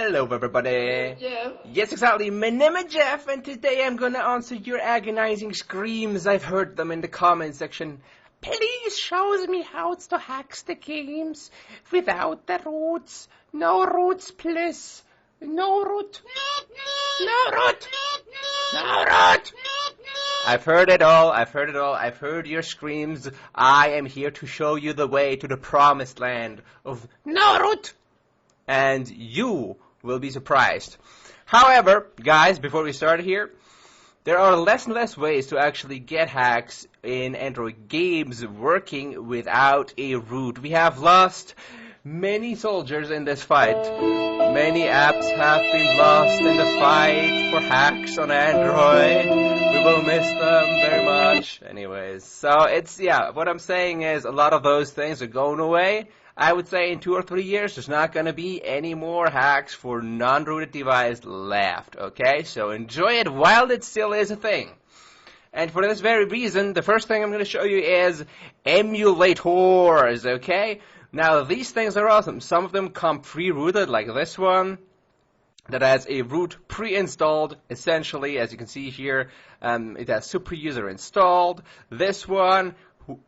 Hello everybody. Jeff. Yes, exactly. My name is Jeff, and today I'm gonna answer your agonizing screams. I've heard them in the comment section. Please show me how to hack the games without the roots. No roots, please. No root. No root. No root. I've heard it all. I've heard your screams. I am here to show you the way to the promised land of no root. And you will be surprised. However, guys, before we start here, there are less and less ways to actually get hacks in Android games working without a root. We have lost many soldiers in this fight. Many apps have been lost in the fight for hacks on Android. We will miss them very much. Anyways, so what I'm saying is a lot of those things are going away. I would say in 2 or 3 years, there's not going to be any more hacks for non-rooted device left, okay? So enjoy it while it still is a thing. And for this very reason, the first thing I'm going to show you is emulators, okay? Now, these things are awesome. Some of them come pre-rooted, like this one, that has a root pre-installed, essentially, as you can see here. It has Super User installed. This one,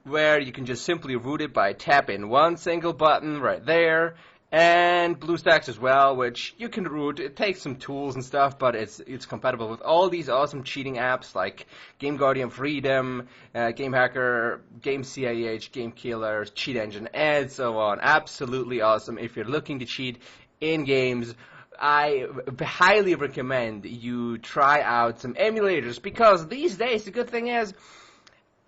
where you can just simply root it by tapping one single button right there, and BlueStacks as well, which you can root. It takes some tools and stuff, but it's compatible with all these awesome cheating apps like GameGuardian Freedom, GameHacker, gamecih, gamekiller, Cheat Engine, and so on. Absolutely awesome if you're looking to cheat in games. I highly recommend you try out some emulators, because these days the good thing is,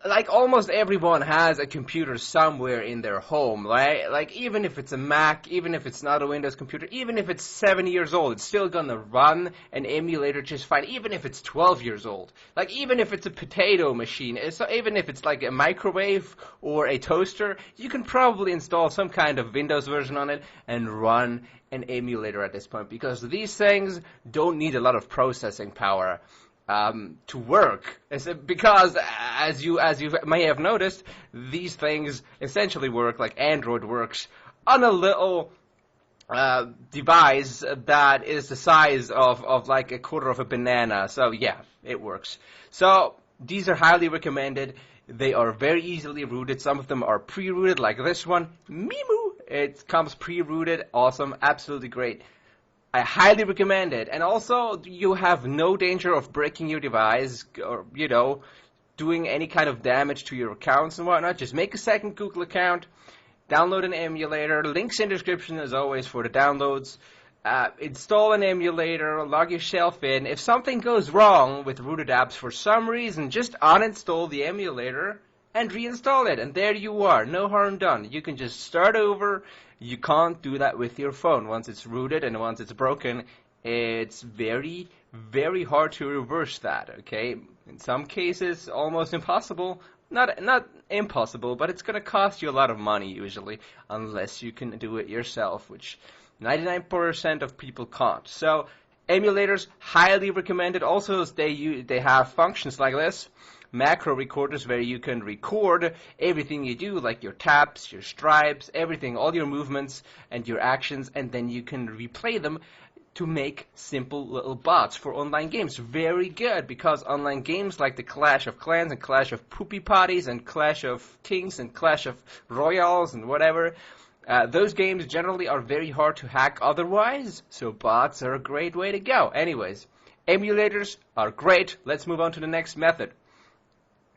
like, almost everyone has a computer somewhere in their home, right? Like, even if it's a Mac, even if it's not a Windows computer, even if it's 7 years old, it's still gonna run an emulator just fine, even if it's 12 years old. Like, even if it's a potato machine, so even if it's like a microwave or a toaster, you can probably install some kind of Windows version on it and run an emulator at this point, because these things don't need a lot of processing power to work, because as you may have noticed, these things essentially work like Android works on a little device that is the size of like a quarter of a banana. So yeah, it works. So these are highly recommended. They are very easily rooted. Some of them are pre-rooted, like this one, Mimu. It comes pre-rooted, awesome, absolutely great. I highly recommend it. And also, you have no danger of breaking your device or, doing any kind of damage to your accounts and whatnot. Just make a second Google account, download an emulator. Links in the description, as always, for the downloads. Install an emulator, log yourself in. If something goes wrong with rooted apps for some reason, just uninstall the emulator and reinstall it, and there you are. No harm done. You can just start over. You can't do that with your phone. Once it's rooted and once it's broken, it's very, very hard to reverse that, okay? In some cases, almost impossible. Not impossible, but it's going to cost you a lot of money, usually, unless you can do it yourself, which 99% of people can't. So, emulators, highly recommended. Also, they have functions like this. Macro recorders, where you can record everything you do, like your taps, your stripes, everything, all your movements and your actions, and then you can replay them to make simple little bots for online games. Very good, because online games like the Clash of Clans and Clash of Poopy Potties and Clash of Kings and Clash of Royals and whatever, those games generally are very hard to hack otherwise, so bots are a great way to go. Anyways, emulators are great. Let's move on to the next method.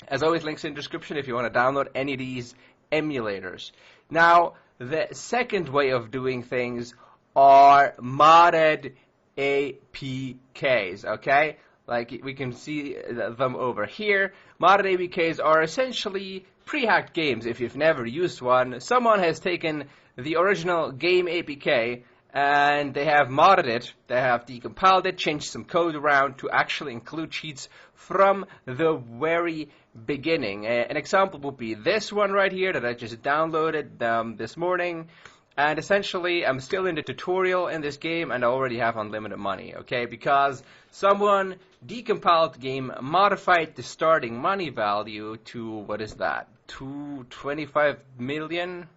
As always, links in the description if you want to download any of these emulators. Now, the second way of doing things are modded APKs, okay? Like, we can see them over here. Modded APKs are essentially pre-hacked games. If you've never used one, someone has taken the original game APK and they have modded it, they have decompiled it, changed some code around to actually include cheats from the very beginning. An example would be this one right here that I just downloaded this morning. And essentially, I'm still in the tutorial in this game, and I already have unlimited money, okay? Because someone decompiled the game, modified the starting money value to, what is that? 25 million?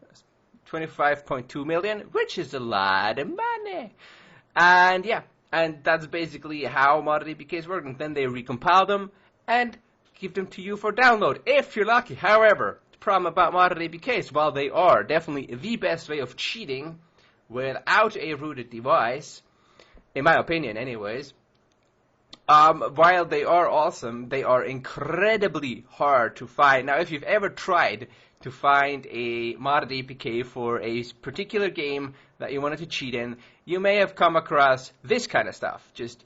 25.2 million, which is a lot of money. And yeah, and that's basically how modded APKs work. And then they recompile them and give them to you for download, if you're lucky. However, the problem about modded APKs, while they are definitely the best way of cheating without a rooted device, in my opinion anyways, while they are awesome, they are incredibly hard to find. Now, if you've ever tried to find a modded APK for a particular game that you wanted to cheat in, you may have come across this kind of stuff. Just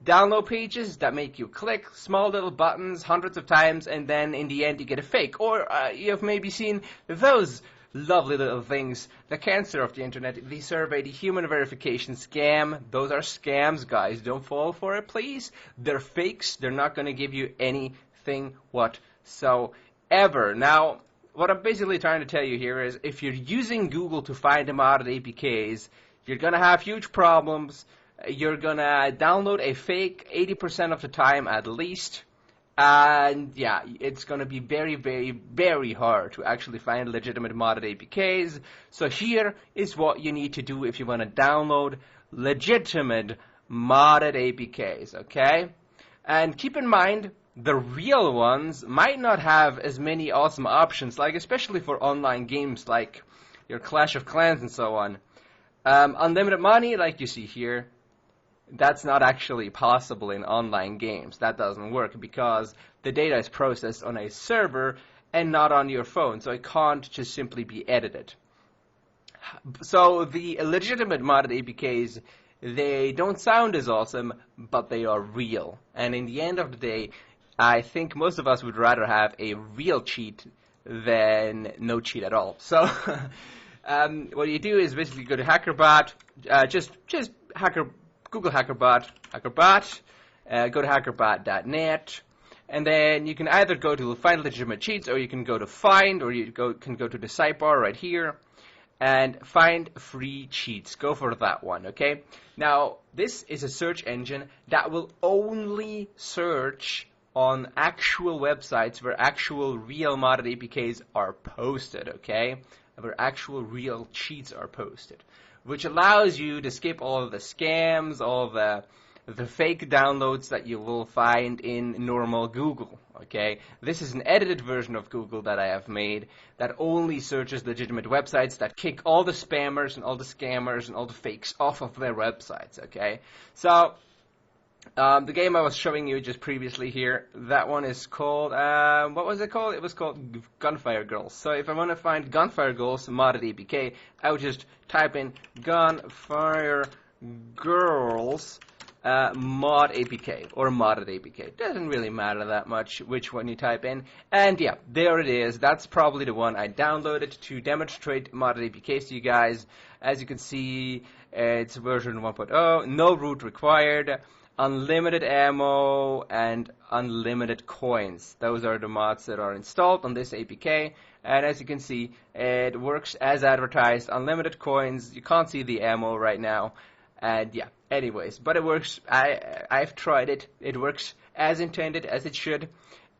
download pages that make you click small little buttons hundreds of times, and then in the end you get a fake. Or you've maybe seen those lovely little things, the cancer of the internet, the survey, the human verification scam. Those are scams, guys. Don't fall for it, please. They're fakes. They're not going to give you anything whatsoever. Now, what I'm basically trying to tell you here is, if you're using Google to find modded APKs, you're going to have huge problems. You're going to download a fake 80% of the time at least. And yeah, it's going to be very, very, very hard to actually find legitimate modded APKs. So here is what you need to do if you want to download legitimate modded APKs, okay? And keep in mind, the real ones might not have as many awesome options, like especially for online games like your Clash of Clans and so on. Unlimited money, like you see here, that's not actually possible in online games. That doesn't work because the data is processed on a server and not on your phone, so it can't just simply be edited. So the legitimate modded APKs, they don't sound as awesome, but they are real. And in the end of the day, I think most of us would rather have a real cheat than no cheat at all. So what you do is basically go to HackerBot, just Google HackerBot, go to hackerbot.net, and then you can either go to find legitimate cheats, or you can go to find, or you can go to the sidebar right here and find free cheats. Go for that one, okay? Now, this is a search engine that will only search on actual websites where actual real modded APKs are posted, okay? Where actual real cheats are posted, which allows you to skip all of the scams, all of the fake downloads that you will find in normal Google, okay? This is an edited version of Google that I have made that only searches legitimate websites, that kick all the spammers and all the scammers and all the fakes off of their websites, okay? So, the game I was showing you just previously here, that one is called, what was it called? It was called Gunfire Girls. So if I want to find Gunfire Girls modded APK, I would just type in Gunfire Girls mod APK, or modded APK. It doesn't really matter that much which one you type in. And yeah, there it is. That's probably the one I downloaded to demonstrate modded APKs to you guys. As you can see, it's version 1.0, no root required, unlimited ammo, and unlimited coins. Those are the mods that are installed on this APK. And as you can see, it works as advertised. Unlimited coins. You can't see the ammo right now. And yeah, anyways, but it works. I've tried it. It works as intended, as it should.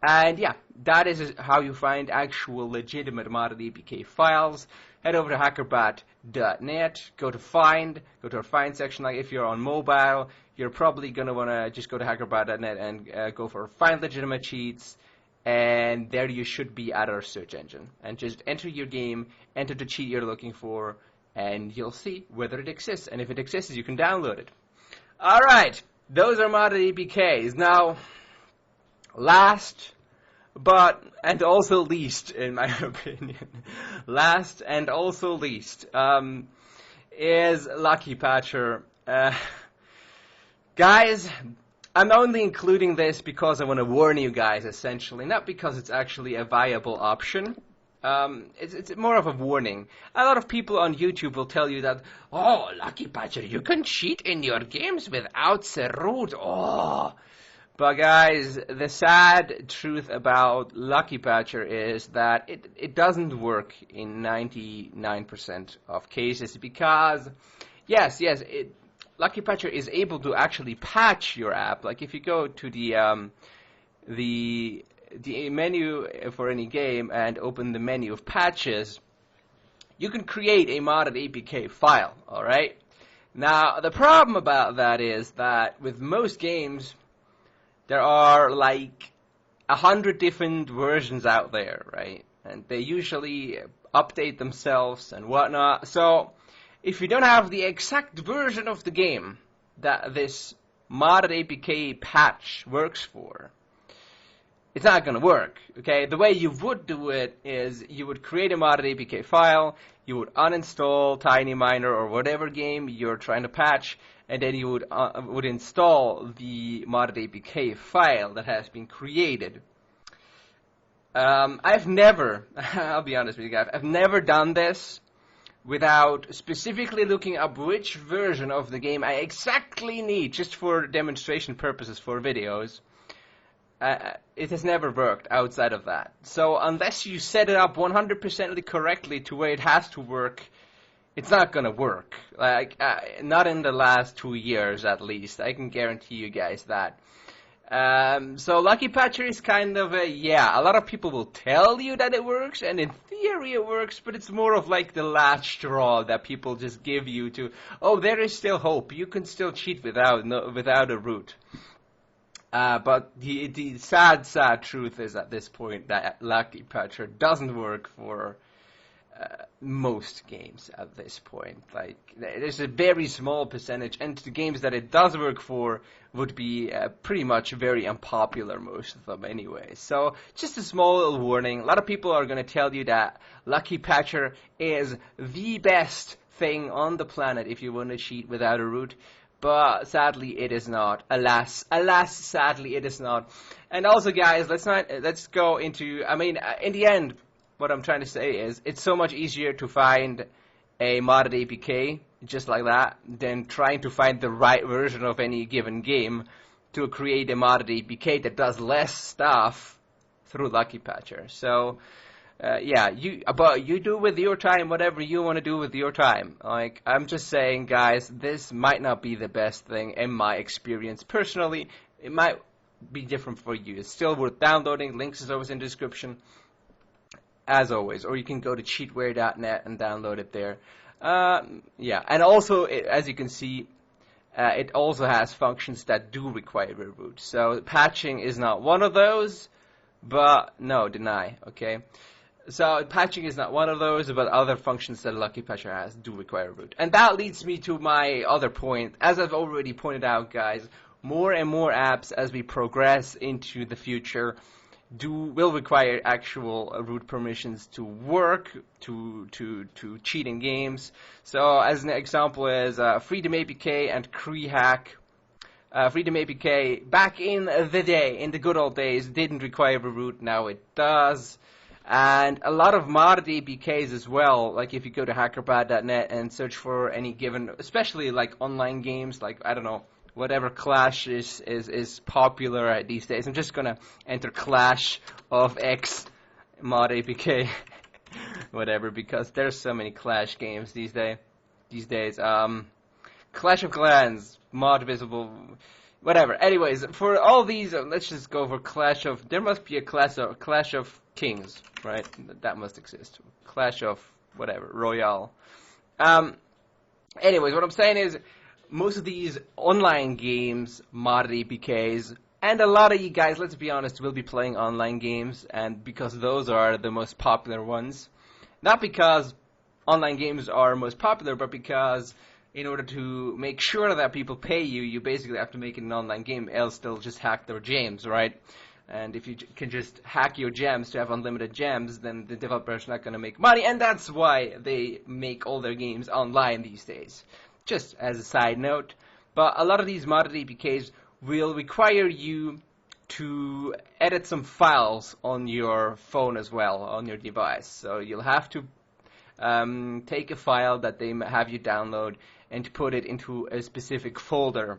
And yeah, that is how you find actual legitimate modded APK files. Head over to hackerbot.net, go to our find section. Like if you're on mobile, you're probably going to want to just go to hackerbot.net and go for find legitimate cheats. And there you should be at our search engine. And just enter your game, enter the cheat you're looking for, and you'll see whether it exists. And if it exists, you can download it. Alright, those are modded APKs. Now, last but and also least, in my opinion, last and also least, is Lucky Patcher. Guys, I'm only including this because I want to warn you guys, essentially, not because it's actually a viable option. It's more of a warning. A lot of people on YouTube will tell you that, oh, Lucky Patcher, you can cheat in your games without the root. Oh. But guys, the sad truth about Lucky Patcher is that it doesn't work in 99% of cases because, yes, Lucky Patcher is able to actually patch your app. Like if you go to the menu for any game and open the menu of patches, you can create a modded APK file, alright? Now, the problem about that is that with most games, there are like 100 different versions out there, right? And they usually update themselves and whatnot. So, if you don't have the exact version of the game that this modded APK patch works for, it's not going to work, okay? The way you would do it is you would create a modded APK file, you would uninstall TinyMiner or whatever game you're trying to patch, and then you would install the modded APK file that has been created. I've never, I'll be honest with you guys, I've never done this without specifically looking up which version of the game I exactly need, just for demonstration purposes for videos. It has never worked outside of that. So unless you set it up 100% correctly to where it has to work, it's not gonna work. Like, not in the last 2 years at least. I can guarantee you guys that. So Lucky Patcher is kind of a, yeah, a lot of people will tell you that it works, and in theory it works, but it's more of like the last straw that people just give you to, oh, there is still hope. You can still cheat without a root. But the sad truth is at this point that Lucky Patcher doesn't work for most games at this point. Like, there's a very small percentage, and the games that it does work for would be pretty much very unpopular, most of them anyway. So, just a small little warning. A lot of people are going to tell you that Lucky Patcher is the best thing on the planet if you want to cheat without a root. But sadly, it is not. Alas, sadly, it is not. And also, guys, let's go into, I mean, in the end, what I'm trying to say is, it's so much easier to find a modded APK, just like that, than trying to find the right version of any given game to create a modded APK that does less stuff through Lucky Patcher. So, yeah, you do with your time whatever you want to do with your time. Like, I'm just saying, guys, this might not be the best thing in my experience. Personally, it might be different for you. It's still worth downloading. Links is always in the description, as always. Or you can go to cheatware.net and download it there. Yeah, and also, as you can see, it also has functions that do require a root. So patching is not one of those, but no, deny, okay? So patching is not one of those, but other functions that Lucky Patcher has do require a root. And that leads me to my other point. As I've already pointed out, guys, more and more apps as we progress into the future will require actual root permissions to work, to cheat in games. So as an example is Freedom APK and creehack. Freedom APK back in the day, in the good old days, didn't require a root. Now it does. And a lot of modded APKs as well, like if you go to hackerbad.net and search for any given, especially like online games, like, I don't know, whatever Clash is popular these days. I'm just gonna enter Clash of X mod APK, whatever, because there's so many Clash games these days. Clash of Clans, mod visible, whatever. Anyways, for all these, let's just go for Clash of, there must be a Clash of Kings, right? That must exist. Clash of whatever, Royale. Anyways, what I'm saying is, most of these online games, modded APKs, and a lot of you guys, let's be honest, will be playing online games, and because those are the most popular ones. Not because online games are most popular, but because in order to make sure that people pay you, you basically have to make it an online game, else they'll just hack their gems, right? And if you can just hack your gems to have unlimited gems, then the developer's not going to make money, and that's why they make all their games online these days. Just as a side note. But a lot of these modded APKs will require you to edit some files on your phone as well, on your device. So you'll have to take a file that they have you download and put it into a specific folder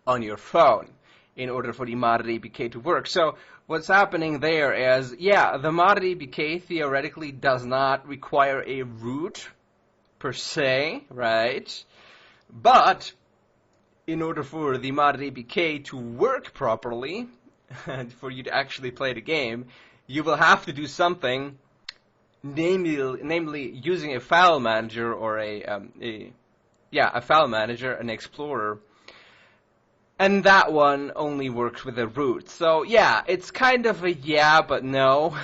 on your phone in order for the modded APK to work. So what's happening there is, yeah, the modded APK theoretically does not require a root per se, right? But in order for the modded APK to work properly, and for you to actually play the game, you will have to do something, namely using a file manager or a a file manager, an explorer. And that one only works with a root. So yeah, it's kind of a yeah, but no.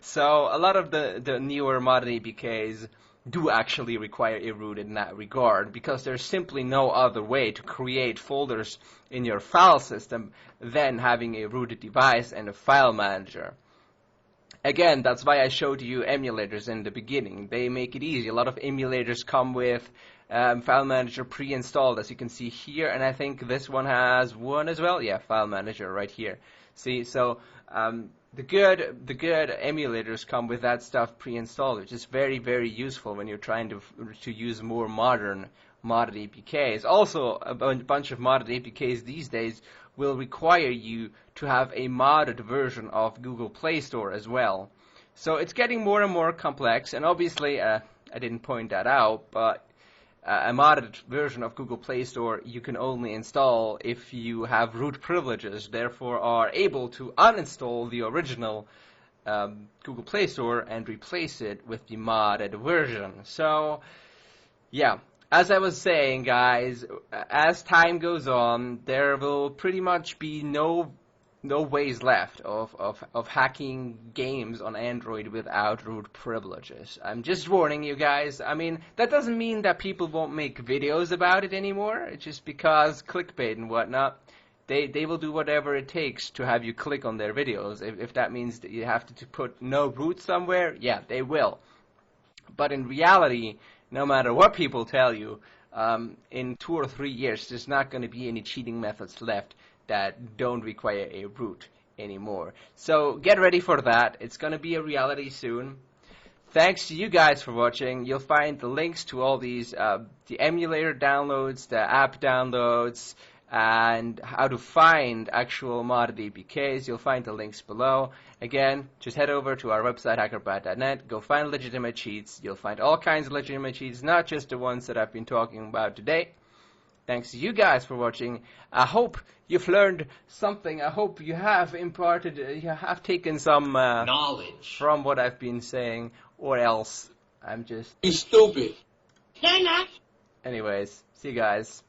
So a lot of the newer modern APKs do actually require a root in that regard, because there's simply no other way to create folders in your file system than having a rooted device and a file manager. Again, that's why I showed you emulators in the beginning. They make it easy. A lot of emulators come with file manager pre-installed, as you can see here, and I think this one has one as well. Yeah, file manager right here. See, so the good emulators come with that stuff pre-installed, which is very, very useful when you're trying to use more modern modded APKs. Also, a bunch of modded APKs these days will require you to have a modded version of Google Play Store as well. So it's getting more and more complex, and obviously, I didn't point that out, but a modded version of Google Play Store you can only install if you have root privileges, therefore are able to uninstall the original Google Play Store and replace it with the modded version. So, yeah. As I was saying, guys, as time goes on, there will pretty much be no ways left of hacking games on Android without root privileges. I'm just warning you guys. I mean, that doesn't mean that people won't make videos about it anymore. It's just because clickbait and whatnot, they will do whatever it takes to have you click on their videos. If that means that you have to put no root somewhere, yeah, they will. But in reality, no matter what people tell you, in 2 or 3 years, there's not going to be any cheating methods left that don't require a root anymore. So get ready for that. It's going to be a reality soon. Thanks to you guys for watching. You'll find the links to all these, the emulator downloads, the app downloads, and how to find actual modded APKs. You'll find the links below. Again, just head over to our website, hackerbat.net. Go find legitimate cheats. You'll find all kinds of legitimate cheats, not just the ones that I've been talking about today. Thanks to you guys for watching. I hope you've learned something. I hope you have you have taken some knowledge from what I've been saying, or else I'm just... He's stupid. Anyways, see you guys.